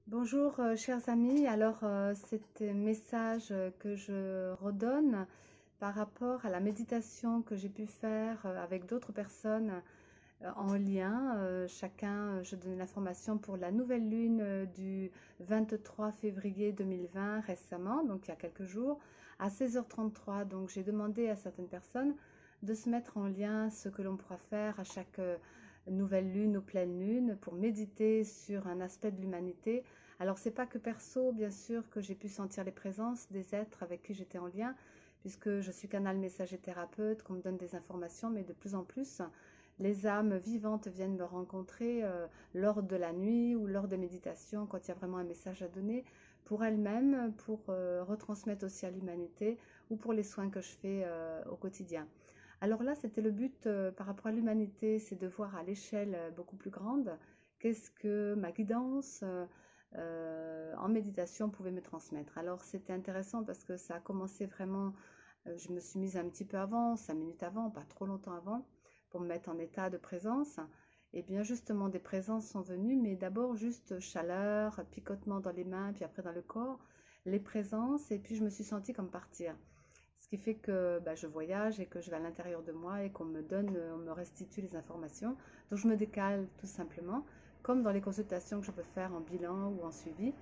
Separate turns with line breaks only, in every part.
Bonjour chers amis, alors c'est un message que je redonne par rapport à la méditation que j'ai pu faire avec d'autres personnes en lien. Chacun, je donne l'information pour la nouvelle lune du 23 février 2020 récemment, donc il y a quelques jours, à 16h33. Donc j'ai demandé à certaines personnes de se mettre en lien ce que l'on pourra faire à chaque nouvelle lune ou pleine lune pour méditer sur un aspect de l'humanité. Alors c'est pas que perso, bien sûr, que j'ai pu sentir les présences des êtres avec qui j'étais en lien, puisque je suis canal messager thérapeute, qu'on me donne des informations, mais de plus en plus, les âmes vivantes viennent me rencontrer lors de la nuit ou lors des méditations, quand il y a vraiment un message à donner pour elles-mêmes, pour retransmettre aussi à l'humanité ou pour les soins que je fais au quotidien. Alors là, c'était le but par rapport à l'humanité, c'est de voir à l'échelle beaucoup plus grande qu'est-ce que ma guidance en méditation pouvait me transmettre. Alors c'était intéressant parce que ça a commencé vraiment, je me suis mise un petit peu avant, 5 minutes avant, pas trop longtemps avant, pour me mettre en état de présence. Et bien justement des présences sont venues, mais d'abord juste chaleur, picotement dans les mains, puis après dans le corps, les présences, et puis je me suis sentie comme partir. Ce qui fait que bah, je voyage et que je vais à l'intérieur de moi et qu'on me donne, on me restitue les informations. Donc je me décale tout simplement, comme dans les consultations que je peux faire en bilan ou en suivi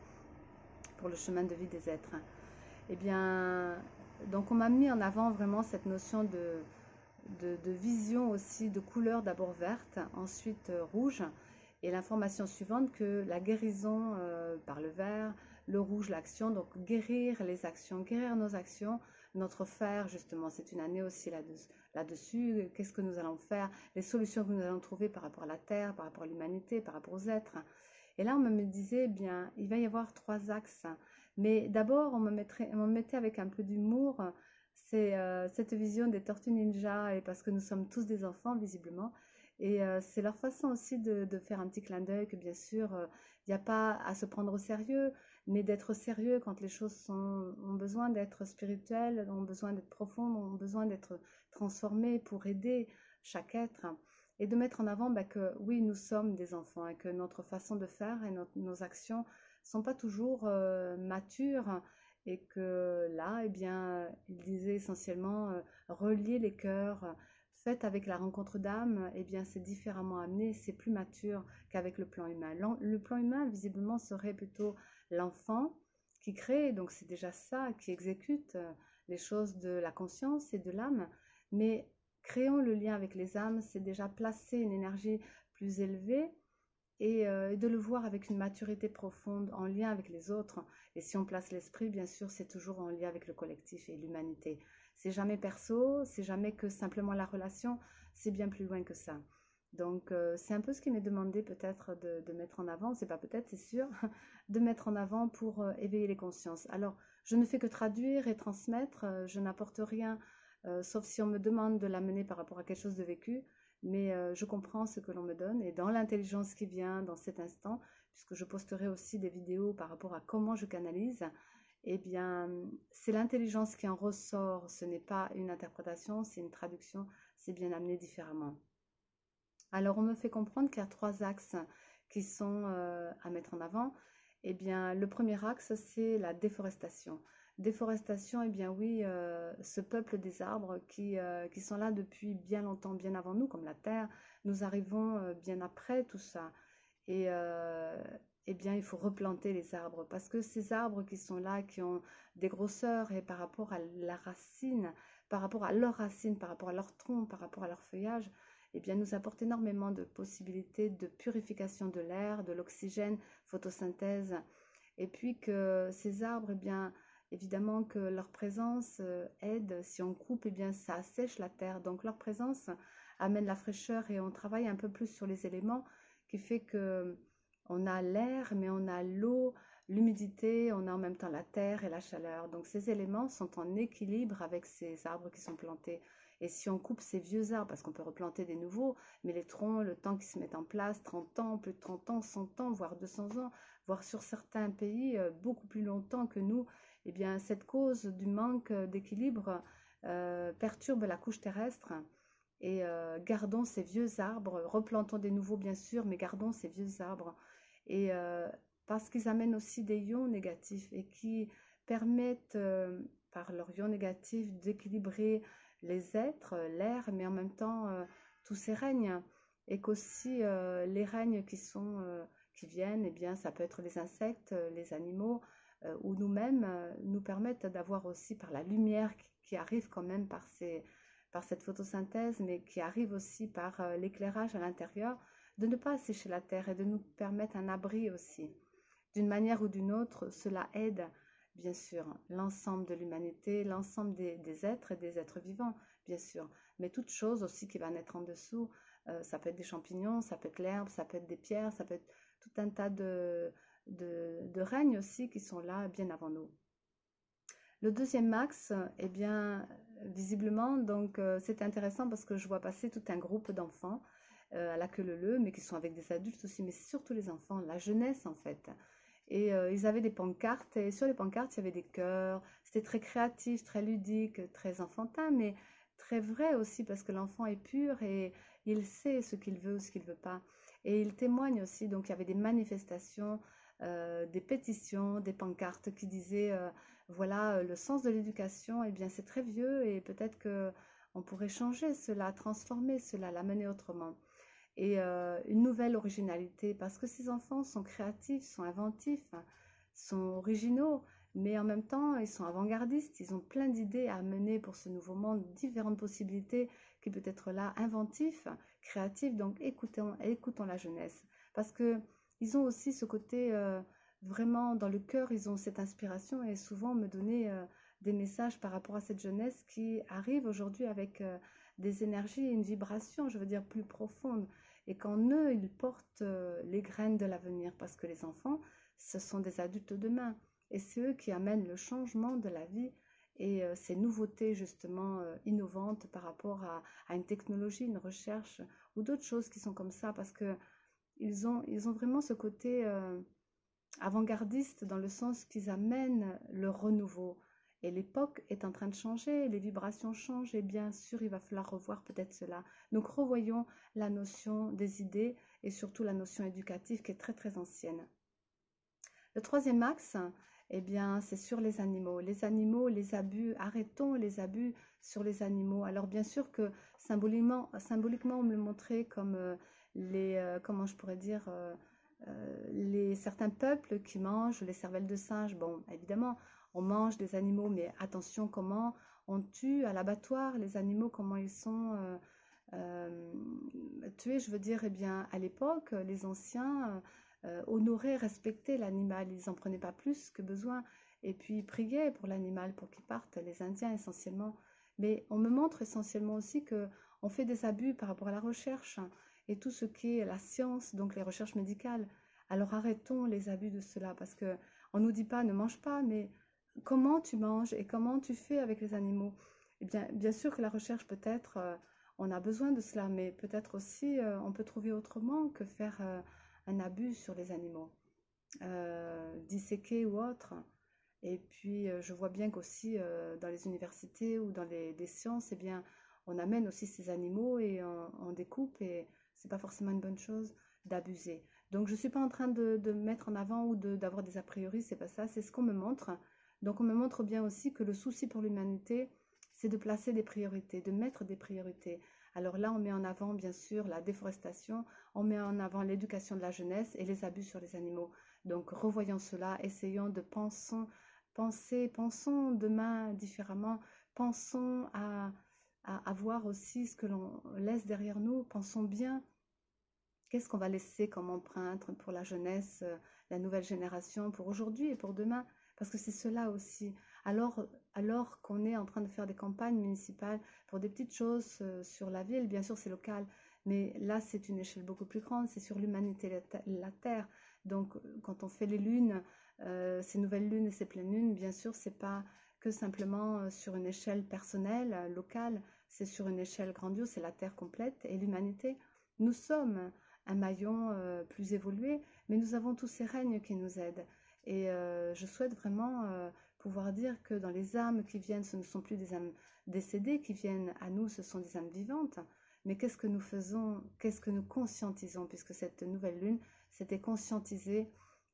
pour le chemin de vie des êtres. Eh bien, donc on m'a mis en avant vraiment cette notion de vision aussi, de couleur d'abord verte, ensuite rouge, et l'information suivante que la guérison par le vert, le rouge, l'action, donc guérir les actions, guérir nos actions, notre faire justement, c'est une année aussi là-dessus, qu'est-ce que nous allons faire, les solutions que nous allons trouver par rapport à la Terre, par rapport à l'humanité, par rapport aux êtres. Et là, on me disait, eh bien, il va y avoir 3 axes, mais d'abord, on me mettait avec un peu d'humour, c'est cette vision des tortues ninja, et parce que nous sommes tous des enfants, visiblement. Et c'est leur façon aussi de faire un petit clin d'œil que bien sûr, il n'y a pas à se prendre au sérieux, mais d'être sérieux quand les choses ont besoin d'être spirituelles, ont besoin d'être profondes, ont besoin d'être transformées pour aider chaque être. Et de mettre en avant bah, que oui, nous sommes des enfants et que notre façon de faire et nos actions ne sont pas toujours matures, et que là, eh bien, il disait essentiellement relier les cœurs, faites avec la rencontre d'âme, eh bien, c'est différemment amené, c'est plus mature qu'avec le plan humain. Le plan humain, visiblement, serait plutôt l'enfant qui crée, donc c'est déjà ça, qui exécute les choses de la conscience et de l'âme, mais créons le lien avec les âmes, c'est déjà placer une énergie plus élevée et de le voir avec une maturité profonde en lien avec les autres. Et si on place l'esprit, bien sûr, c'est toujours en lien avec le collectif et l'humanité. C'est jamais perso, c'est jamais que simplement la relation, c'est bien plus loin que ça. Donc c'est un peu ce qui m'est demandé peut-être de mettre en avant, c'est pas peut-être, c'est sûr, de mettre en avant pour éveiller les consciences. Alors, je ne fais que traduire et transmettre, je n'apporte rien, sauf si on me demande de l'amener par rapport à quelque chose de vécu, mais je comprends ce que l'on me donne, et dans l'intelligence qui vient dans cet instant, puisque je posterai aussi des vidéos par rapport à comment je canalise, eh bien, c'est l'intelligence qui en ressort, ce n'est pas une interprétation, c'est une traduction, c'est bien amené différemment. Alors, on me fait comprendre qu'il y a 3 axes qui sont à mettre en avant. Eh bien, le premier axe, c'est la déforestation. Déforestation, eh bien oui, ce peuple des arbres qui sont là depuis bien longtemps, bien avant nous, comme la terre, nous arrivons bien après tout ça. Et eh bien, il faut replanter les arbres, parce que ces arbres qui sont là, qui ont des grosseurs, et par rapport à la racine, par rapport à leurs racines, par rapport à leur tronc, par rapport à leur feuillage, eh bien, nous apportent énormément de possibilités de purification de l'air, de l'oxygène, photosynthèse. Et puis que ces arbres, eh bien, évidemment que leur présence aide. Si on coupe, eh bien, ça assèche la terre. Donc leur présence amène la fraîcheur, et on travaille un peu plus sur les éléments qui fait que on a l'air, mais on a l'eau, l'humidité, on a en même temps la terre et la chaleur. Donc ces éléments sont en équilibre avec ces arbres qui sont plantés. Et si on coupe ces vieux arbres, parce qu'on peut replanter des nouveaux, mais les troncs, le temps qui se met en place, 30 ans, plus de 30 ans, 100 ans, voire 200 ans, voire sur certains pays beaucoup plus longtemps que nous, eh bien cette cause du manque d'équilibre perturbe la couche terrestre. Et gardons ces vieux arbres, replantons des nouveaux bien sûr, mais gardons ces vieux arbres. Et parce qu'ils amènent aussi des ions négatifs et qui permettent, par leurs ions négatifs, d'équilibrer les êtres, l'air, mais en même temps tous ces règnes. Et qu'aussi les règnes qui viennent, eh bien, ça peut être les insectes, les animaux, ou nous-mêmes, nous permettent d'avoir aussi par la lumière qui arrive quand même par cette photosynthèse, mais qui arrive aussi par l'éclairage à l'intérieur, de ne pas assécher la terre et de nous permettre un abri aussi. D'une manière ou d'une autre, cela aide, bien sûr, l'ensemble de l'humanité, l'ensemble des êtres et des êtres vivants, bien sûr. Mais toute chose aussi qui va naître en dessous, ça peut être des champignons, ça peut être l'herbe, ça peut être des pierres, ça peut être tout un tas de règnes aussi qui sont là bien avant nous. Le deuxième axe, eh bien, visiblement, donc c'est intéressant parce que je vois passer tout un groupe d'enfants à la queue leu-leu, mais qui sont avec des adultes aussi, mais surtout les enfants, la jeunesse en fait. Et ils avaient des pancartes, et sur les pancartes, il y avait des cœurs. C'était très créatif, très ludique, très enfantin, mais très vrai aussi, parce que l'enfant est pur et il sait ce qu'il veut ou ce qu'il ne veut pas. Et il témoigne aussi, donc il y avait des manifestations, des pétitions, des pancartes qui disaient, voilà, le sens de l'éducation, eh bien c'est très vieux et peut-être que on pourrait changer cela, transformer cela, l'amener autrement et une nouvelle originalité parce que ces enfants sont créatifs, sont inventifs, sont originaux, mais en même temps ils sont avant-gardistes, ils ont plein d'idées à amener pour ce nouveau monde, différentes possibilités qui peut être là, inventifs, créatifs, donc écoutons la jeunesse parce que ils ont aussi ce côté vraiment dans le cœur, ils ont cette inspiration et souvent me donner des messages par rapport à cette jeunesse qui arrive aujourd'hui avec des énergies et une vibration, je veux dire, plus profonde. Et qu'en eux, ils portent les graines de l'avenir, parce que les enfants, ce sont des adultes de demain. Et c'est eux qui amènent le changement de la vie et ces nouveautés justement innovantes par rapport à une technologie, une recherche ou d'autres choses qui sont comme ça, parce que ils ont vraiment ce côté avant-gardiste dans le sens qu'ils amènent le renouveau. Et l'époque est en train de changer, les vibrations changent et bien sûr, il va falloir revoir peut-être cela. Donc revoyons la notion des idées et surtout la notion éducative qui est très très ancienne. Le troisième axe, eh bien, c'est sur les animaux. Les animaux, les abus, arrêtons les abus sur les animaux. Alors bien sûr que symboliquement on me le montrait comme comment je pourrais dire, certains peuples qui mangent les cervelles de singe. Bon, évidemment, on mange des animaux, mais attention comment on tue à l'abattoir les animaux, comment ils sont tués. Je veux dire, eh bien, à l'époque, les anciens honoraient, respectaient l'animal. Ils n'en prenaient pas plus que besoin. Et puis, ils priaient pour l'animal, pour qu'il parte, les Indiens essentiellement. Mais on me montre essentiellement aussi qu'on fait des abus par rapport à la recherche et tout ce qui est la science, donc les recherches médicales. Alors arrêtons les abus de cela, parce que on nous dit pas ne mange pas, mais comment tu manges et comment tu fais avec les animaux. Eh bien, bien sûr que la recherche peut-être, on a besoin de cela, mais peut-être aussi on peut trouver autrement que faire un abus sur les animaux, disséquer ou autre. Et puis je vois bien qu'aussi dans les universités ou dans des sciences, eh bien, on amène aussi ces animaux et on découpe et c'est pas forcément une bonne chose d'abuser. Donc je suis pas en train de mettre en avant ou d'avoir des a priori, c'est pas ça, c'est ce qu'on me montre. Donc on me montre bien aussi que le souci pour l'humanité, c'est de placer des priorités, de mettre des priorités. Alors là, on met en avant bien sûr la déforestation, on met en avant l'éducation de la jeunesse et les abus sur les animaux. Donc revoyons cela, essayons de pensons demain différemment, pensons à voir aussi ce que l'on laisse derrière nous, pensons bien. Qu'est-ce qu'on va laisser comme empreinte pour la jeunesse, la nouvelle génération, pour aujourd'hui et pour demain? Parce que c'est cela aussi. Alors qu'on est en train de faire des campagnes municipales pour des petites choses sur la ville, bien sûr c'est local, mais là c'est une échelle beaucoup plus grande, c'est sur l'humanité, la Terre. Donc quand on fait les lunes, ces nouvelles lunes et ces pleines lunes, bien sûr c'est pas que simplement sur une échelle personnelle, locale, c'est sur une échelle grandiose, c'est la Terre complète et l'humanité. Nous sommes un maillon plus évolué, mais nous avons tous ces règnes qui nous aident. Et je souhaite vraiment pouvoir dire que dans les âmes qui viennent, ce ne sont plus des âmes décédées qui viennent à nous, ce sont des âmes vivantes. Mais qu'est-ce que nous faisons, qu'est-ce que nous conscientisons, puisque cette nouvelle lune, c'était conscientiser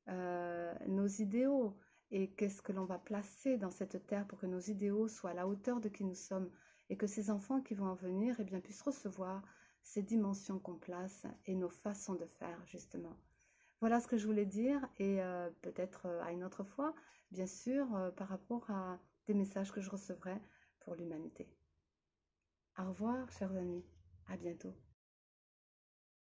nos idéaux et qu'est-ce que l'on va placer dans cette terre pour que nos idéaux soient à la hauteur de qui nous sommes et que ces enfants qui vont en venir eh bien, puissent recevoir ces dimensions qu'on place et nos façons de faire justement. Voilà ce que je voulais dire et peut-être à une autre fois, bien sûr, par rapport à des messages que je recevrai pour l'humanité. Au revoir, chers amis. À bientôt.